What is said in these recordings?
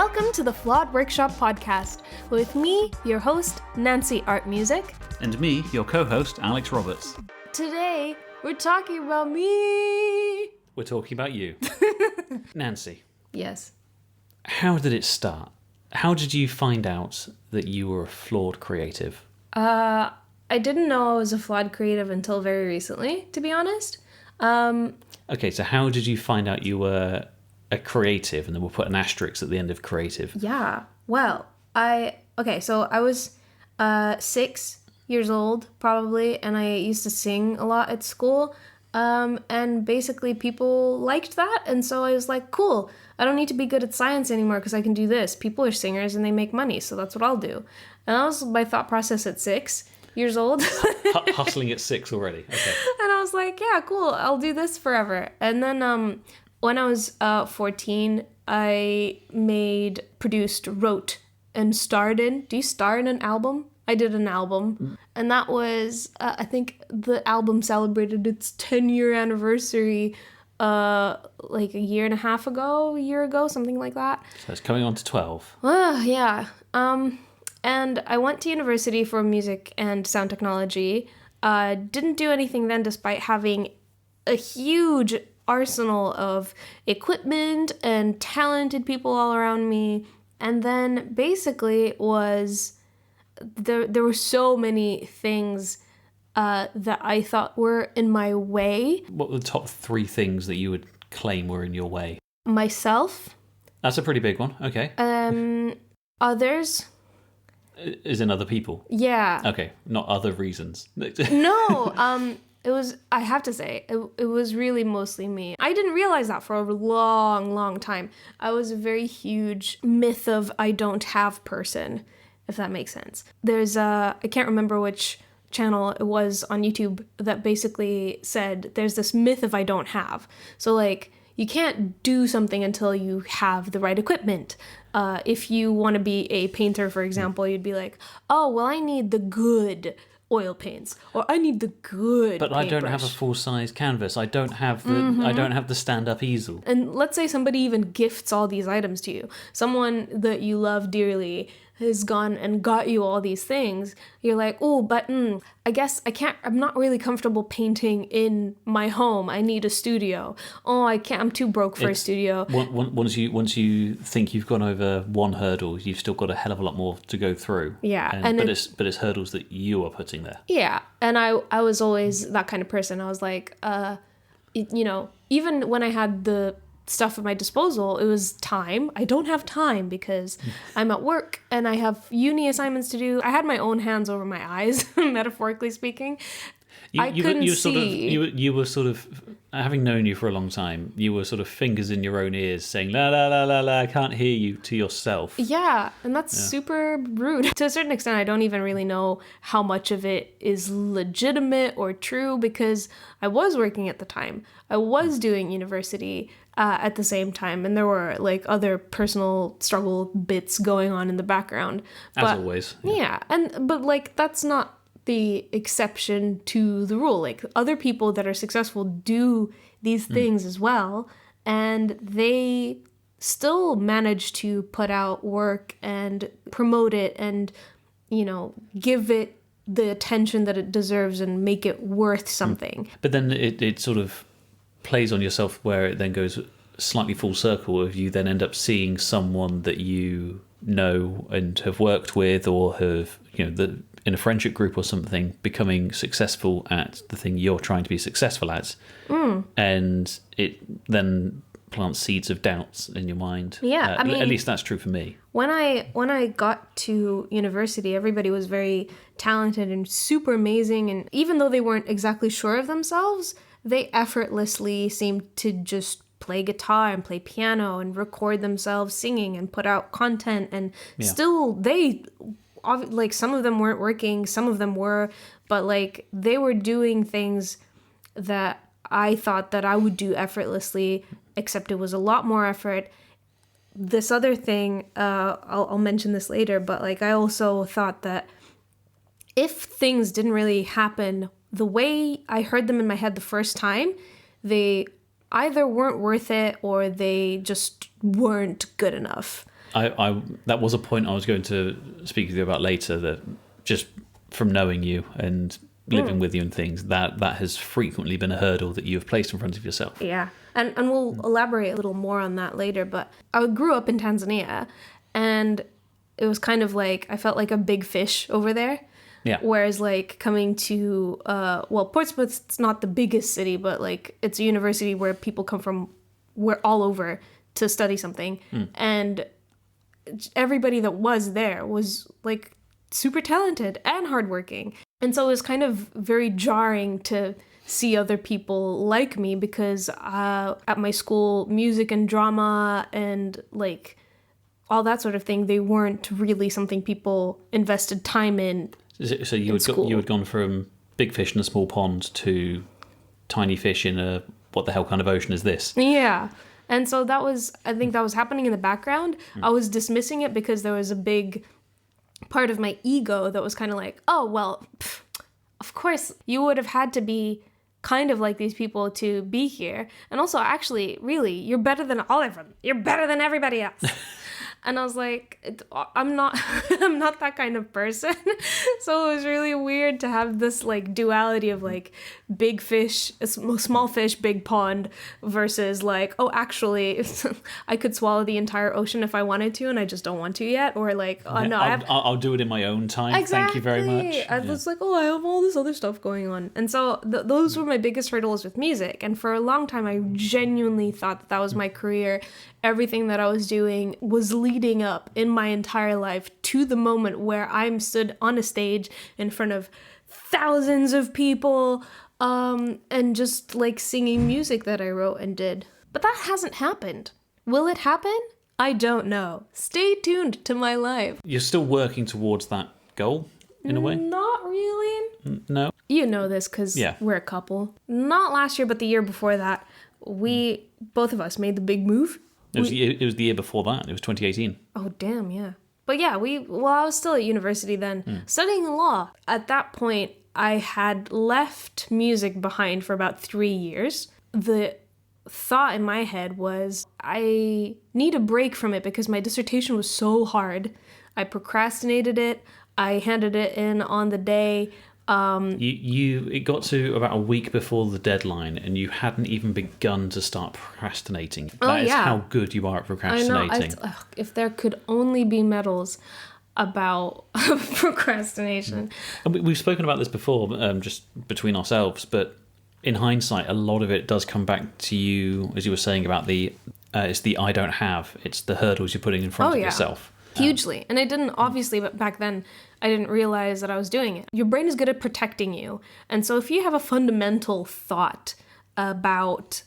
Welcome to the Flawed Workshop podcast with me, your host, Nancy ArtMusic. And me, your co-host, Alex Roberts. Today, we're talking about me. We're talking about you. Nancy. Yes. How did it start? How did you find out that you were a flawed creative? I didn't know I was a flawed creative until very recently, to be honest. Okay, so how did you find out you were a creative? And then we'll put an asterisk at the end of creative. Yeah. Well, so I was 6 years old, probably, and I used to sing a lot at school. And basically people liked that, and so I was like, cool, I don't need to be good at science anymore because I can do this. People are singers and they make money, so that's what I'll do. And that was my thought process at 6 years old. Hustling at 6 already. Okay. And I was like, yeah, cool, I'll do this forever. And then when I was 14, I wrote, and starred in. Do you star in an album? I did an album. And that was, I think the album celebrated its 10-year anniversary like a year ago, something like that. So it's coming on to 12. Yeah. And I went to university for music and sound technology. Didn't do anything then despite having a huge arsenal of equipment and talented people all around me. And then basically there were so many things that I thought were in my way. What were the top 3 things that you would claim were in your way? Myself. That's a pretty big one. Okay. Others. As in other people? Yeah. Okay, not other reasons. No, it was, I have to say, it was really mostly me. I didn't realize that for a long, long time. I was a very huge myth of I don't have person, if that makes sense. There's I can't remember which channel it was on YouTube that basically said there's this myth of I don't have. So like, you can't do something until you have the right equipment. If you want to be a painter, for example, you'd be like, oh, well, I need the good oil paints, or I need the good But paintbrush. I don't have a full-size canvas. I don't have the stand-up easel. And let's say somebody even gifts all these items to you. Someone that you love dearly has gone and got you all these things. You're like, oh, but I guess I'm not really comfortable painting in my home. I need a studio. Oh, I can't, I'm too broke for a studio. Once you think you've gone over one hurdle, you've still got a hell of a lot more to go through. Yeah. But it's hurdles that you are putting there. Yeah. And I was always that kind of person. I was like, even when I had the stuff at my disposal, it was time. I don't have time because I'm at work and I have uni assignments to do. I had my own hands over my eyes, metaphorically speaking. I couldn't see. You were sort of, having known you for a long time, you were sort of fingers in your own ears saying, la, la, la, la, la, I can't hear you, to yourself. Yeah, and that's super rude. To a certain extent, I don't even really know how much of it is legitimate or true because I was working at the time. I was doing university at the same time, and there were like other personal struggle bits going on in the background. As always. Yeah, but like that's not the exception to the rule. Like other people that are successful do these things as well, and they still manage to put out work and promote it and, give it the attention that it deserves and make it worth something. But then it sort of plays on yourself where it then goes slightly full circle if you then end up seeing someone that you know and have worked with or have, in a friendship group or something, becoming successful at the thing you're trying to be successful at. And it then plants seeds of doubts in your mind. Yeah, I mean, at least that's true for me. When I got to university, everybody was very talented and super amazing, and even though they weren't exactly sure of themselves, they effortlessly seemed to just play guitar and play piano and record themselves singing and put out content, and still like some of them weren't working, some of them were, but like they were doing things that I thought that I would do effortlessly, except it was a lot more effort. This other thing, I'll mention this later, but like I also thought that if things didn't really happen the way I heard them in my head the first time, they either weren't worth it or they just weren't good enough. I that was a point I was going to speak with you about later, that just from knowing you and living with you and things, that has frequently been a hurdle that you have placed in front of yourself. Yeah. And we'll elaborate a little more on that later, but I grew up in Tanzania, and it was kind of like, I felt like a big fish over there. Yeah. Whereas like coming to, Portsmouth's not the biggest city, but like it's a university where people come from all over to study something. And everybody that was there was like super talented and hardworking. And so it was kind of very jarring to see other people like me, because at my school, music and drama and like all that sort of thing, they weren't really something people invested time in. So you had gone from big fish in a small pond to tiny fish in a what the hell kind of ocean is this? Yeah. And so I think that was happening in the background. I was dismissing it because there was a big part of my ego that was kind of like, oh, well, of course you would have had to be kind of like these people to be here. And also, actually, really, you're better than all of them. You're better than everybody else. And I was like, I'm not I'm not that kind of person. So it was really weird to have this like duality of like big fish, small fish, big pond versus like, oh, actually, I could swallow the entire ocean if I wanted to, and I just don't want to yet. Or like, oh, no, I'll do it in my own time. Exactly. Thank you very much. I was like, oh, I have all this other stuff going on. And so those were my biggest hurdles with music. And for a long time, I genuinely thought that was my career. Everything that I was doing was leading up in my entire life to the moment where I'm stood on a stage in front of thousands of people, and just like singing music that I wrote and did. But that hasn't happened. Will it happen? I don't know. Stay tuned to my life. You're still working towards that goal, in a way? Not really. No. You know this because we're a couple. Not last year, but the year before that, both of us made the big move. It was the year before that. It was 2018. Oh, damn, yeah. But yeah, I was still at university then, studying law. At that point, I had left music behind for about 3 years. The thought in my head was, I need a break from it because my dissertation was so hard. I procrastinated it. I handed it in on the day. It got to about a week before the deadline, and you hadn't even begun to start procrastinating. That is how good you are at procrastinating. I know. If there could only be medals about procrastination. And we've spoken about this before, just between ourselves, but in hindsight, a lot of it does come back to you, as you were saying about it's the I don't have. It's the hurdles you're putting in front of yourself. Hugely. And I didn't, obviously, but back then, I didn't realize that I was doing it. Your brain is good at protecting you. And so if you have a fundamental thought about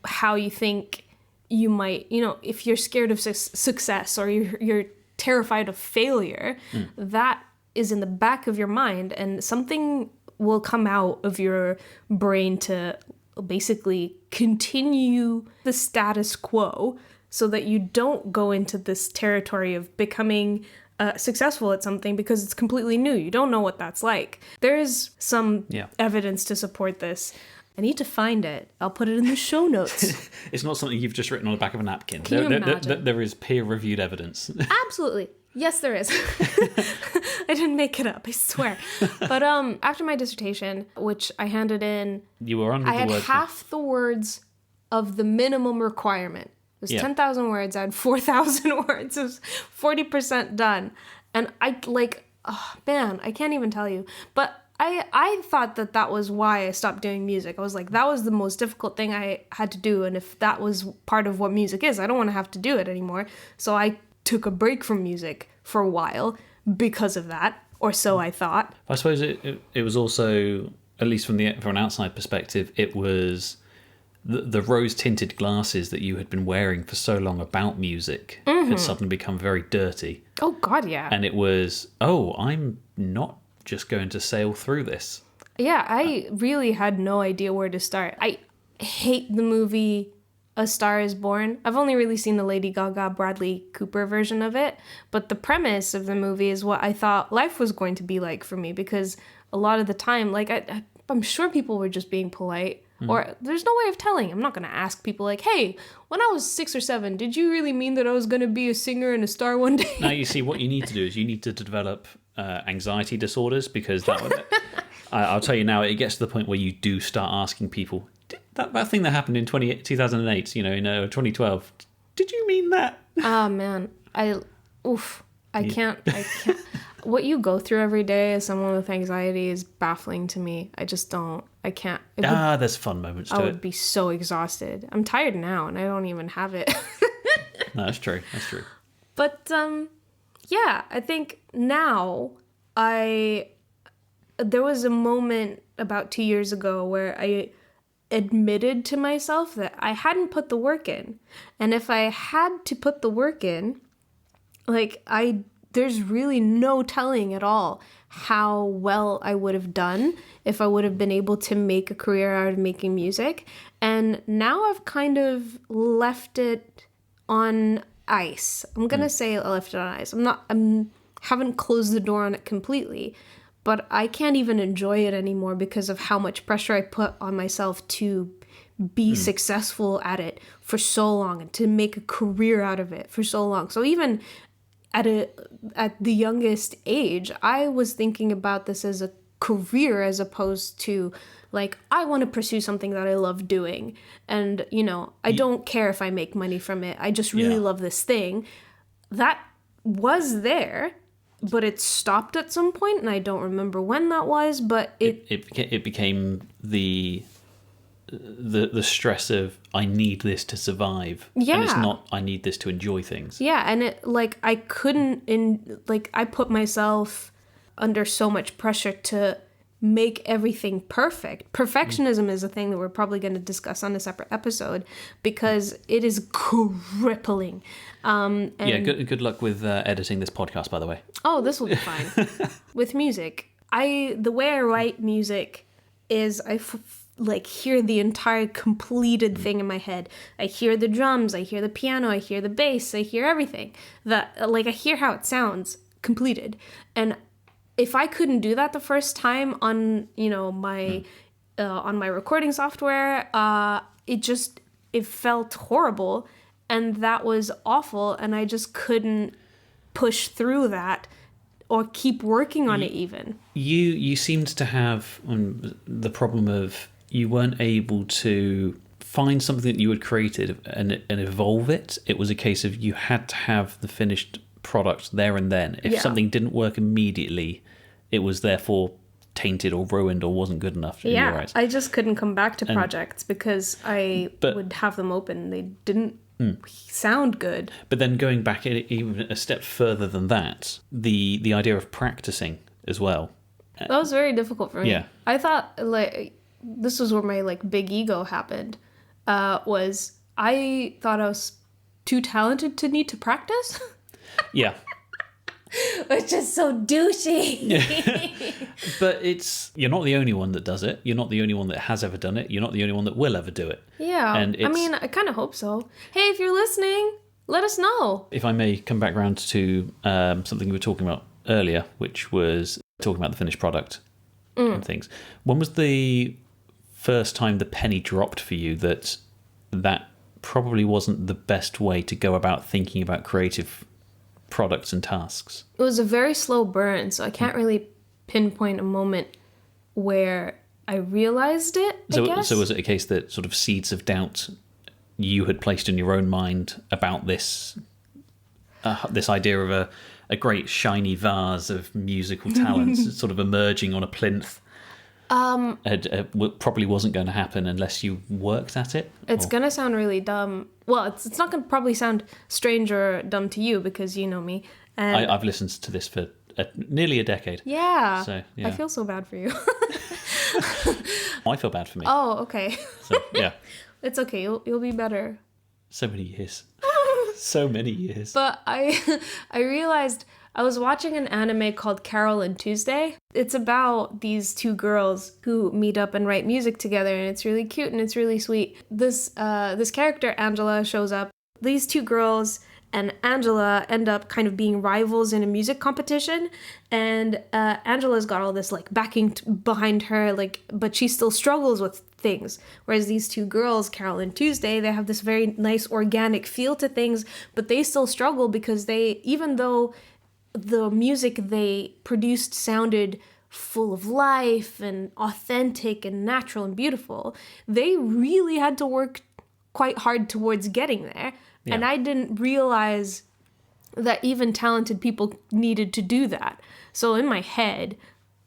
how you think you might, if you're scared of success or you're terrified of failure, that is in the back of your mind, and something will come out of your brain to basically continue the status quo so that you don't go into this territory of becoming successful at something because it's completely new. You don't know what that's like. There is some evidence to support this. I need to find it. I'll put it in the show notes. It's not something you've just written on the back of a napkin. Can you imagine? There is peer-reviewed evidence. Absolutely. Yes, there is. I didn't make it up, I swear. But after my dissertation, which I handed in, you were on. I had half the words of the minimum requirement. It was 10,000 words. I had 4,000 words. It was 40% done. And I I can't even tell you. But I thought that was why I stopped doing music. I was like, that was the most difficult thing I had to do. And if that was part of what music is, I don't want to have to do it anymore. So I took a break from music for a while because of that, or so I thought. I suppose it was also, at least from an outside perspective, it was the rose-tinted glasses that you had been wearing for so long about music had suddenly become very dirty. Oh, God, yeah. And it was, I'm not just going to sail through this. Yeah, I really had no idea where to start. I hate the movie A Star is Born. I've only really seen the Lady Gaga, Bradley Cooper version of it, but the premise of the movie is what I thought life was going to be like for me, because a lot of the time, I'm sure people were just being polite. Or there's no way of telling. I'm not going to ask people like, hey, when I was 6 or 7, did you really mean that I was going to be a singer and a star one day? Now, you see, what you need to do is you need to develop anxiety disorders, because I'll tell you now, it gets to the point where you do start asking people, that thing that happened in 2008, in 2012, did you mean that? Ah, man. I can't. What you go through every day as someone with anxiety is baffling to me. I just don't. I can't. There's fun moments to it. I would be so exhausted. I'm tired now, and I don't even have it. No, that's true. That's true. But, yeah, I think now there was a moment about 2 years ago where I admitted to myself that I hadn't put the work in. And if I had to put the work in, there's really no telling at all how well I would have done if I would have been able to make a career out of making music. And now I've kind of left it on ice. I'm going to say I left it on ice. Haven't closed the door on it completely, but I can't even enjoy it anymore because of how much pressure I put on myself to be successful at it for so long and to make a career out of it for so long. So even at the youngest age, I was thinking about this as a career as opposed to I want to pursue something that I love doing. And, I don't care if I make money from it. I just really love this thing. That was there, but it stopped at some point, and I don't remember when that was, but it became the stress of, I need this to survive. Yeah. And it's not, I need this to enjoy things. Yeah, and it I couldn't I put myself under so much pressure to make everything perfect. Perfectionism is a thing that we're probably going to discuss on a separate episode because it is crippling. Good luck with editing this podcast, by the way. Oh, this will be fine. With music, the way I write music is I hear the entire completed thing in my head. I hear the drums, I hear the piano, I hear the bass, I hear everything. I hear how it sounds completed. And if I couldn't do that the first time on, my on my recording software, it felt horrible, and that was awful, and I just couldn't push through that or keep working on it even. You seemed to have the problem of you weren't able to find something that you had created and evolve it. It was a case of you had to have the finished product there and then. If something didn't work immediately, it was therefore tainted or ruined or wasn't good enough. Yeah, I just couldn't come back to projects because I would have them open. They didn't sound good. But then going back even a step further than that, the idea of practicing as well. That was very difficult for me. Yeah. I thought this was where my big ego happened. Was I thought I was too talented to need to practice. Yeah. Which is so douchey. But you're not the only one that does it. You're not the only one that has ever done it. You're not the only one that will ever do it. Yeah. And I kind of hope so. Hey, if you're listening, let us know. If I may come back around to something we were talking about earlier, which was talking about the finished product and things. When was the first time the penny dropped for you that probably wasn't the best way to go about thinking about creative products and tasks? It was a very slow burn, so I can't really pinpoint a moment where I realized it, I guess. So was it a case that sort of seeds of doubt you had placed in your own mind about this idea of a great shiny vase of musical talents sort of emerging on a plinth probably wasn't going to happen unless you worked at it? It's going to sound really dumb. Well, it's not going to probably sound strange or dumb to you because you know me. And I've listened to this for nearly a decade. Yeah. So, yeah. I feel so bad for you. I feel bad for me. Oh, okay. So, yeah. It's okay. You'll be better. So many years. So many years. But I realized I was watching an anime called Carol and Tuesday. It's about these two girls who meet up and write music together, and it's really cute and it's really sweet. This character, Angela, shows up. These two girls and Angela end up kind of being rivals in a music competition, and Angela's got all this backing behind her, but she still struggles with things. Whereas these two girls, Carol and Tuesday, they have this very nice organic feel to things, but they still struggle because even though the music they produced sounded full of life and authentic and natural and beautiful, they really had to work quite hard towards getting there. Yeah. And I didn't realize that even talented people needed to do that. So in my head,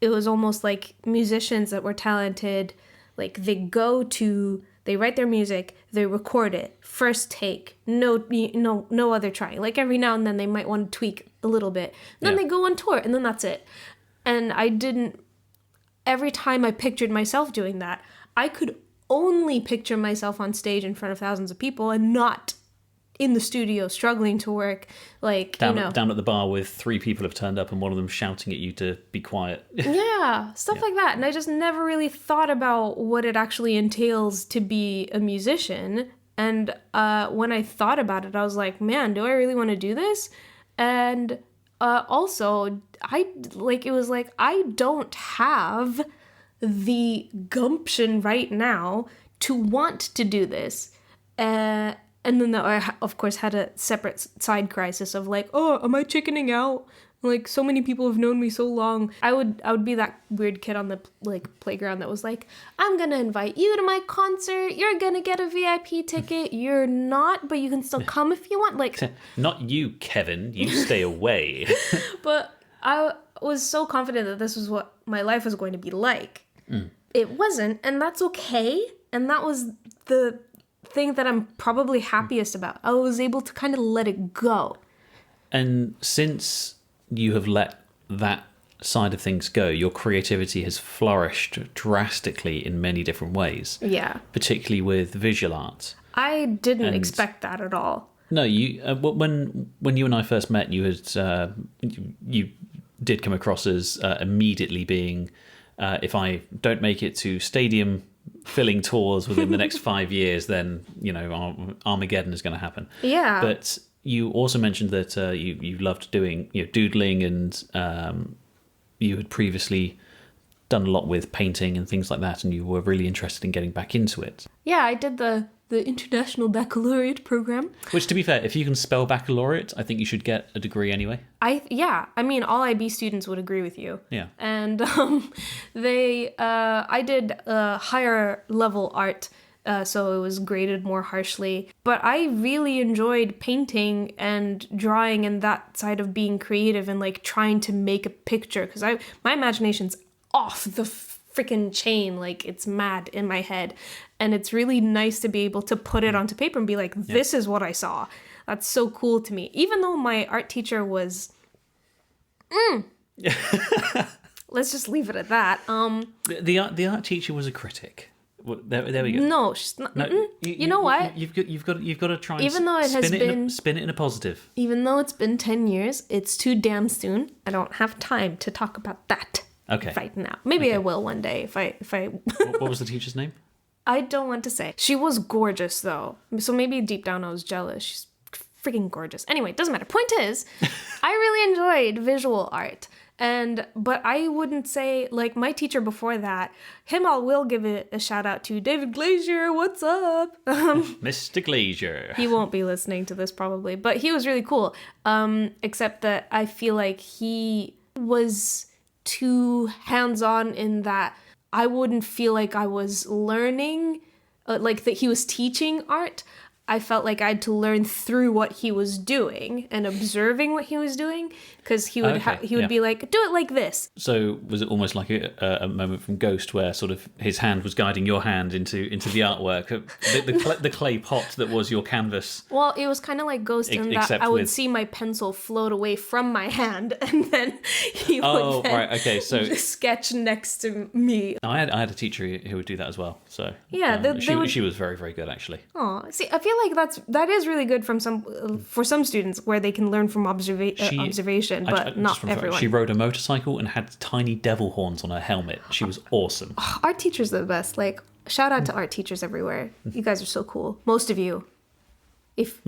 it was almost like musicians that were talented, like they write their music, they record it, first take, no other trying. Like every now and then they might want to tweak a little bit. Then they go on tour and then that's it. And every time I pictured myself doing that, I could only picture myself on stage in front of thousands of people and not in the studio struggling to work, like, down at the bar with 3 people have turned up and one of them shouting at you to be quiet. Yeah, stuff like that. And I just never really thought about what it actually entails to be a musician. And when I thought about it, I was like, man, do I really want to do this? And also, I don't have the gumption right now to want to do this. And then I, of course, had a separate side crisis of like, oh, am I chickening out? Like, so many people have known me so long. I would be that weird kid on the playground that was like, I'm gonna invite you to my concert. You're gonna get a VIP ticket. You're not, but you can still come if you want. Like, not you, Kevin. You stay away. But I was so confident that this was what my life was going to be like. It wasn't, and that's okay. And that was the thing that I'm probably happiest about. I was able to kind of let it go. And since you have let that side of things go, your creativity has flourished drastically in many different ways. Yeah. Particularly with visual art. I didn't expect that at all. No, you when you and I first met, you did come across as immediately being, if I don't make it to stadium filling tours within the next 5 years, then Armageddon is going to happen. Yeah. But you also mentioned that you loved doing doodling, and you had previously done a lot with painting and things like that, and you were really interested in getting back into it. Yeah, I did the International Baccalaureate program. Which, to be fair, if you can spell baccalaureate, I think you should get a degree anyway. I mean, all IB students would agree with you. Yeah. And I did higher level art, so it was graded more harshly. But I really enjoyed painting and drawing and that side of being creative and like trying to make a picture, because my imagination's off the freaking chain, like it's mad in my head. And it's really nice to be able to put it onto paper and be like, this is what I saw. That's so cool to me. Even though my art teacher was... Let's just leave it at that. The art teacher was a critic. Well, there we go. No, she's not. No, you know what? You've got to try. Even though it has been spin it in a positive. Even though it's been 10 years, it's too damn soon. I don't have time to talk about that. Okay. Right now, maybe I will one day if I. What was the teacher's name? I don't want to say. She was gorgeous though, so maybe deep down I was jealous. She's freaking gorgeous. Anyway, doesn't matter. Point is, I really enjoyed visual art. But I wouldn't say, like, my teacher before that, I will give it a shout out to David Glazier. What's up? Mr. Glazier. He won't be listening to this probably, but he was really cool. Except that I feel like he was too hands-on in that I wouldn't feel like I was learning, like that he was teaching art. I felt like I had to learn through what he was doing and observing what he was doing, because he would be like, do it like this. So was it almost like a moment from Ghost where sort of his hand was guiding your hand into the artwork, the clay pot that was your canvas? Well, it was kind of like Ghost in that I would see my pencil float away from my hand, and then he would sketch next to me. I had a teacher who would do that as well. So yeah, she was very, very good actually. Oh, see, I feel like that is really good for some students where they can learn from observation, but not everyone. She rode a motorcycle and had tiny devil horns on her helmet. She was awesome. Art teachers are the best. Like, shout out to art teachers everywhere. You guys are so cool. Most of you. If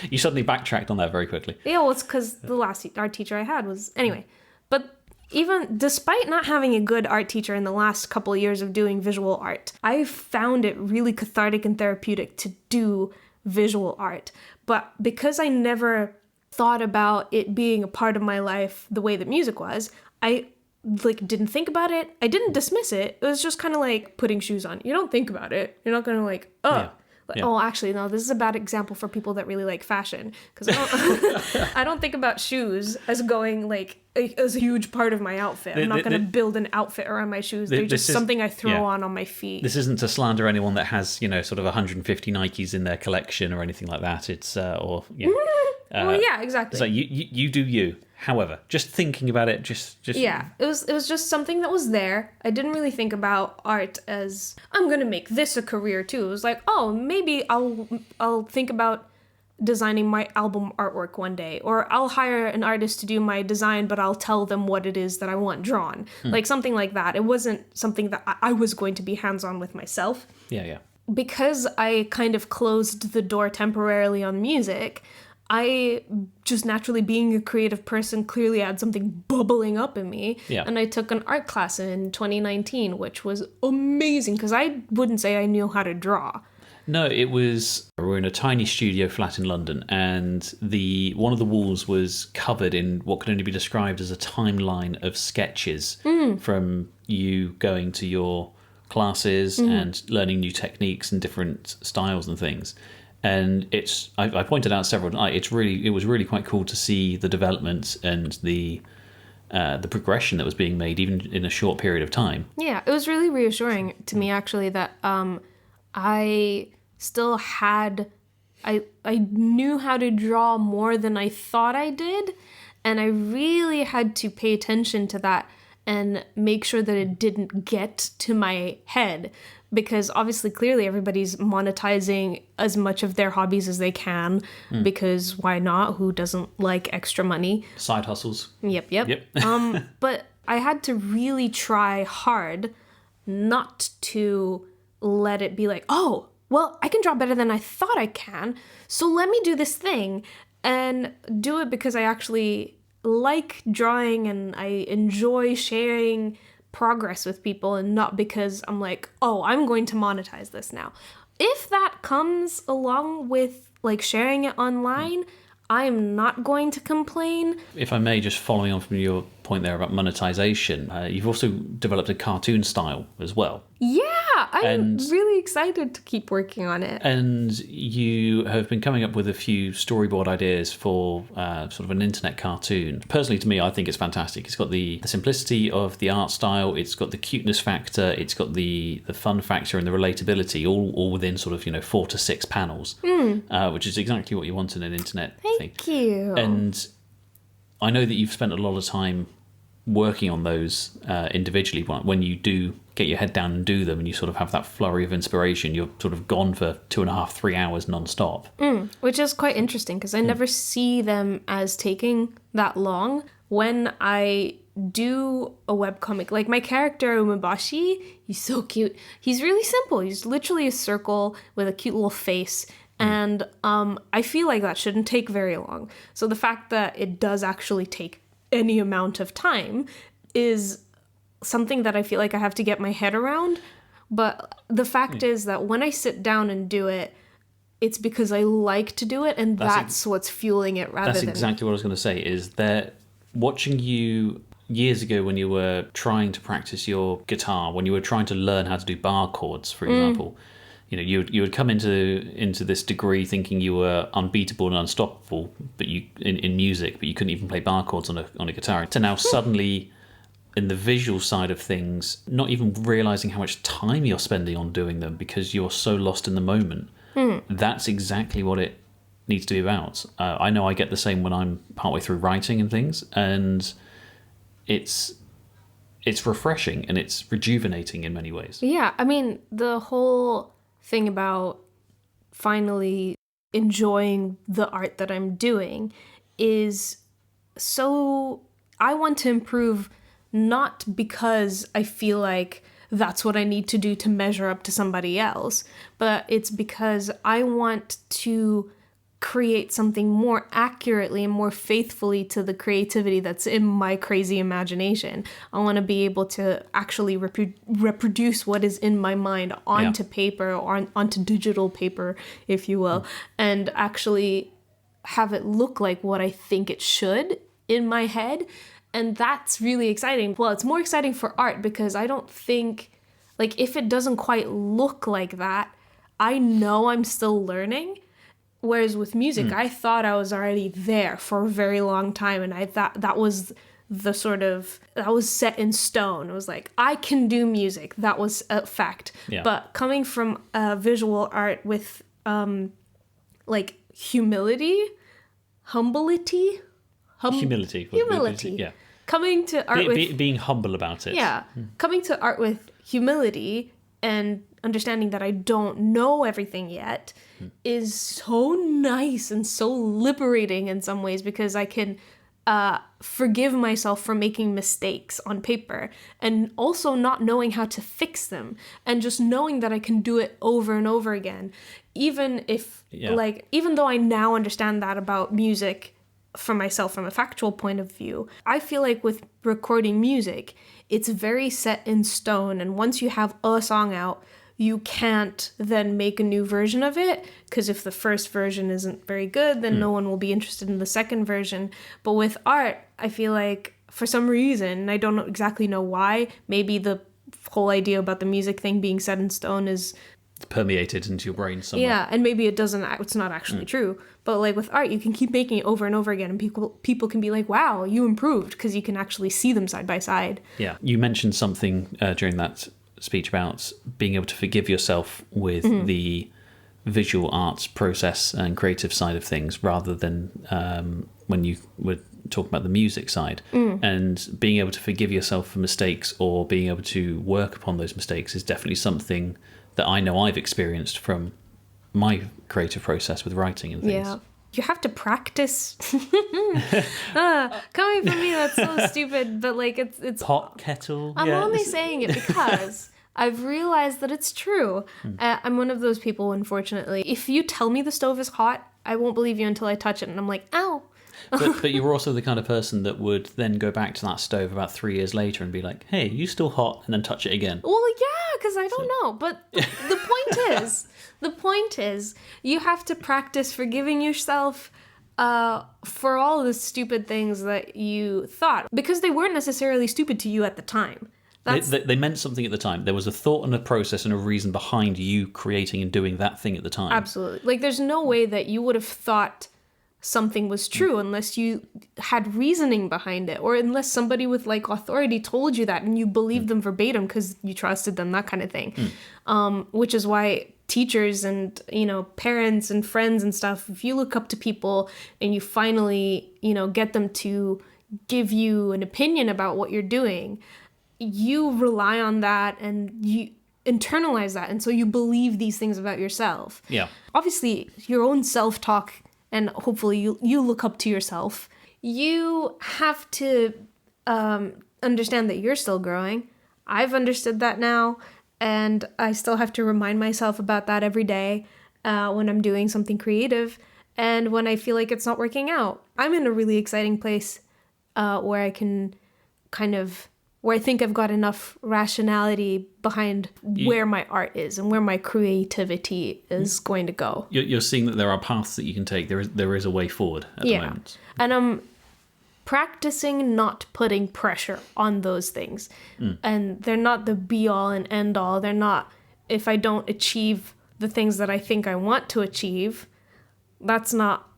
you suddenly backtracked on that very quickly. Yeah, well, it's because the last art teacher I had was anyway. But even despite not having a good art teacher in the last couple of years of doing visual art, I found it really cathartic and therapeutic to do visual art. But because I never thought about it being a part of my life the way that music was, I didn't think about it. I didn't dismiss it. It was just kind of like putting shoes on. You don't think about it. You're not going to oh, actually, no, this is a bad example for people that really like fashion. Because I don't think about shoes as going as a huge part of my outfit. I'm not going to build an outfit around my shoes. They're just something I throw on my feet. This isn't to slander anyone that has, sort of 150 Nikes in their collection or anything like that. It's, well, yeah, exactly. So you do you. However, just thinking about it, just yeah, it was just something that was there. I didn't really think about art as I'm gonna make this a career too. It was like, oh, maybe I'll think about designing my album artwork one day, or I'll hire an artist to do my design, but I'll tell them what it is that I want drawn, like something like that. It wasn't something that I was going to be hands-on with myself. Yeah. Because I kind of closed the door temporarily on music, I just naturally being a creative person clearly had something bubbling up in me. Yeah. And I took an art class in 2019, which was amazing because I wouldn't say I knew how to draw. No, we were in a tiny studio flat in London, and one of the walls was covered in what could only be described as a timeline of sketches from you going to your classes and learning new techniques and different styles and things. And I pointed out several times, it was really quite cool to see the development and the progression that was being made even in a short period of time. Yeah, it was really reassuring to me actually that I still had I knew how to draw more than I thought I did, and I really had to pay attention to that and make sure that it didn't get to my head. Because obviously, clearly, everybody's monetizing as much of their hobbies as they can. Because why not? Who doesn't like extra money? Side hustles. Yep. But I had to really try hard not to let it be like, oh, well, I can draw better than I thought I can. So let me do this thing and do it because I actually like drawing and I enjoy sharing progress with people, and not because I'm like, oh, I'm going to monetize this now. If that comes along with sharing it online, I'm not going to complain. If I may, just following on from your point there about monetization, you've also developed a cartoon style as well. Yeah, I'm really excited to keep working on it. And you have been coming up with a few storyboard ideas for sort of an internet cartoon. Personally, to me, I think it's fantastic. It's got the simplicity of the art style, it's got the cuteness factor, it's got the fun factor and the relatability, all within sort of 4 to 6 panels, which is exactly what you want in an internet thing. Thank you. And I know that you've spent a lot of time working on those individually. When you do get your head down and do them and you sort of have that flurry of inspiration, you're sort of gone for 2.5-3 hours non-stop. Which is quite interesting because I never see them as taking that long. When I do a webcomic, like my character Umeboshi, he's so cute. He's really simple. He's literally a circle with a cute little face. And I feel like that shouldn't take very long. So the fact that it does actually take any amount of time is something that I feel like I have to get my head around. But the fact is that when I sit down and do it, it's because I like to do it, and that's what's fueling it rather than... That's exactly what I was going to say, is that watching you years ago when you were trying to practice your guitar, when you were trying to learn how to do bar chords, for example... You would come into this degree thinking you were unbeatable and unstoppable, but in music, but you couldn't even play bar chords on a guitar. To now suddenly, in the visual side of things, not even realizing how much time you're spending on doing them because you're so lost in the moment. That's exactly what it needs to be about. I know I get the same when I'm partway through writing and things, and it's refreshing and it's rejuvenating in many ways. Yeah, I mean, the whole thing about finally enjoying the art that I'm doing is so I want to improve, not because I feel like that's what I need to do to measure up to somebody else, but it's because I want to create something more accurately and more faithfully to the creativity that's in my crazy imagination. I want to be able to actually reproduce what is in my mind onto paper or onto digital paper, if you will, and actually have it look like what I think it should in my head. And that's really exciting. Well, it's more exciting for art because I don't think, like, if it doesn't quite look like that, I know I'm still learning. Whereas with music, I thought I was already there for a very long time. And I thought that was that was set in stone. It was like, I can do music. That was a fact. Yeah. But coming from visual art with like humility. Humility. Yeah. Coming to art with... Being humble about it. Yeah. Coming to art with humility and understanding that I don't know everything yet is so nice and so liberating in some ways, because I can forgive myself for making mistakes on paper and also not knowing how to fix them, and just knowing that I can do it over and over again. Even if, even though I now understand that about music for myself from a factual point of view, I feel like with recording music, it's very set in stone. And once you have a song out, you can't then make a new version of it, because if the first version isn't very good, then no one will be interested in the second version. But with art, I feel like for some reason, I don't exactly know why, maybe the whole idea about the music thing being set in stone is permeated into your brain somewhere. Yeah, and maybe it's not actually true. But like with art, you can keep making it over and over again, and people can be like, wow, you improved, because you can actually see them side by side. Yeah. You mentioned something during that speech about being able to forgive yourself with the visual arts process and creative side of things, rather than when you were talking about the music side. And being able to forgive yourself for mistakes, or being able to work upon those mistakes, is definitely something that I know I've experienced from my creative process with writing and things. Yeah. You have to practice. Coming from me, that's so stupid, but like it's pot kettle. I'm only saying it because I've realized that it's true. I'm one of those people, unfortunately. If you tell me the stove is hot, I won't believe you until I touch it, and I'm like, ow. But you're also the kind of person that would then go back to that stove about 3 years later and be like, hey, you still hot, and then touch it again. Well, yeah, because I don't know. But the point is, you have to practice forgiving yourself for all the stupid things that you thought, because they weren't necessarily stupid to you at the time. They meant something at the time. There was a thought and a process and a reason behind you creating and doing that thing at the time. Absolutely. Like, there's no way that you would have thought something was true unless you had reasoning behind it, or unless somebody with like authority told you that and you believed them verbatim because you trusted them, that kind of thing. Which is why teachers and, parents and friends and stuff, if you look up to people and you finally, get them to give you an opinion about what you're doing, you rely on that and you internalize that, and so you believe these things about yourself. Yeah. Obviously, your own self-talk, and hopefully you look up to yourself. You have to understand that you're still growing. I've understood that now, and I still have to remind myself about that every day when I'm doing something creative and when I feel like it's not working out. I'm in a really exciting place where I can where I think I've got enough rationality behind where my art is and where my creativity is going to go. You're seeing that there are paths that you can take. There is a way forward at the moment. And I'm practicing not putting pressure on those things. And they're not the be-all and end-all. They're not, if I don't achieve the things that I think I want to achieve, that's not,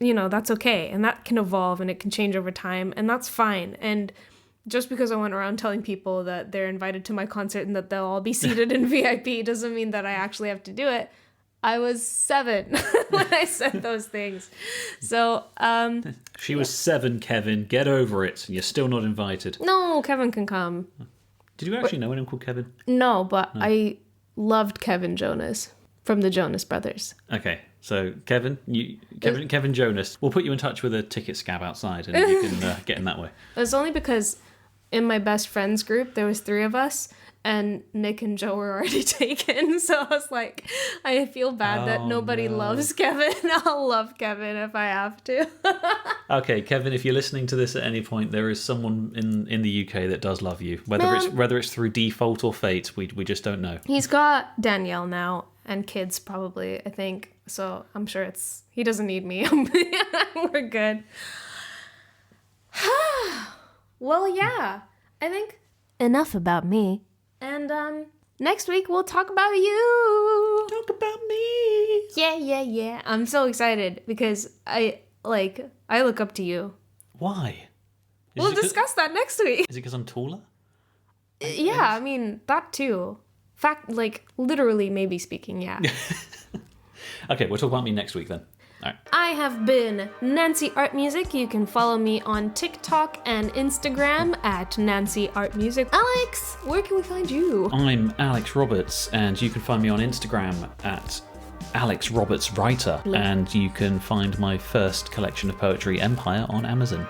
that's okay. And that can evolve and it can change over time. And that's fine. And just because I went around telling people that they're invited to my concert and that they'll all be seated in VIP doesn't mean that I actually have to do it. I was 7 when I said those things. So, She was 7, Kevin. Get over it. You're still not invited. No, Kevin can come. Did you actually know anyone called Kevin? No, but I loved Kevin Jonas from the Jonas Brothers. Okay. So, Kevin Jonas. We'll put you in touch with a ticket scab outside and you can get in that way. It's only because in my best friends group, there was 3 of us, and Nick and Joe were already taken. So I was like, I feel bad that nobody loves Kevin. I'll love Kevin if I have to. Okay, Kevin, if you're listening to this at any point, there is someone in the UK that does love you. Whether it's through default or fate, we just don't know. He's got Danielle now and kids probably, I think. So I'm sure he doesn't need me. We're good. Well, yeah. I think enough about me. And next week we'll talk about you. Talk about me. Yeah. I'm so excited because I look up to you. Why? We'll discuss that next week. Is it because I'm taller? Yeah, I mean, that too. Literally, maybe speaking, yeah. Okay, we'll talk about me next week then. All right. I have been Nancy ArtMusic. You can follow me on TikTok and Instagram at Nancy ArtMusic. Alex, where can we find you? I'm Alex Roberts, and you can find me on Instagram at Alex Roberts Writer, and you can find my first collection of poetry, Empire, on Amazon.